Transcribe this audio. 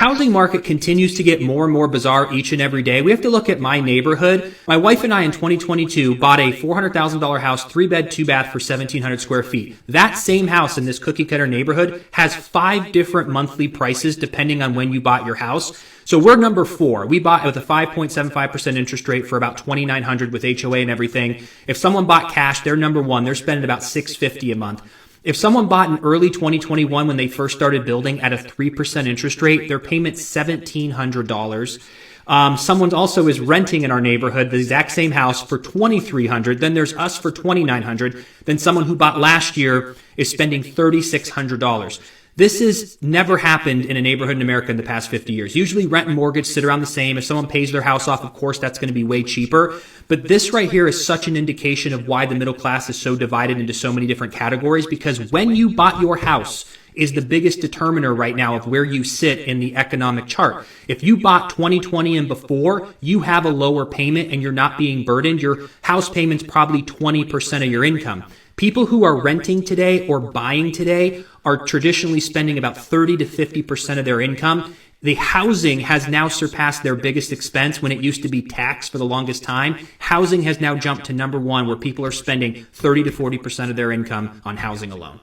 Housing market continues to get more and more bizarre each and every day. We have to look at my neighborhood. My wife and I in 2022 bought a $400,000 house, 3-bed, 2-bath for 1,700 square feet. That same house in this cookie cutter neighborhood has 5 different monthly prices depending on when you bought your house. So we're number 4. We bought with a 5.75% interest rate for about $2,900 with HOA and everything. If someone bought cash, they're number 1. They're spending about $650 a month. If someone bought in early 2021 when they first started building at a 3% interest rate, their payment's $1,700. Someone also is renting in our neighborhood the exact same house for $2,300. Then there's us for $2,900. Then someone who bought last year is spending $3,600. This has never happened in a neighborhood in America in the past 50 years. Usually rent and mortgage sit around the same. If someone pays their house off, of course, that's going to be way cheaper. But this right here is such an indication of why the middle class is so divided into so many different categories, because when you bought your house is the biggest determiner right now of where you sit in the economic chart. If you bought 2020 and before, you have a lower payment and you're not being burdened. Your house payment's probably 20% of your income. People who are renting today or buying today are traditionally spending about 30 to 50% of their income. The housing has now surpassed their biggest expense when it used to be tax for the longest time. Housing has now jumped to number 1, where people are spending 30 to 40% of their income on housing alone.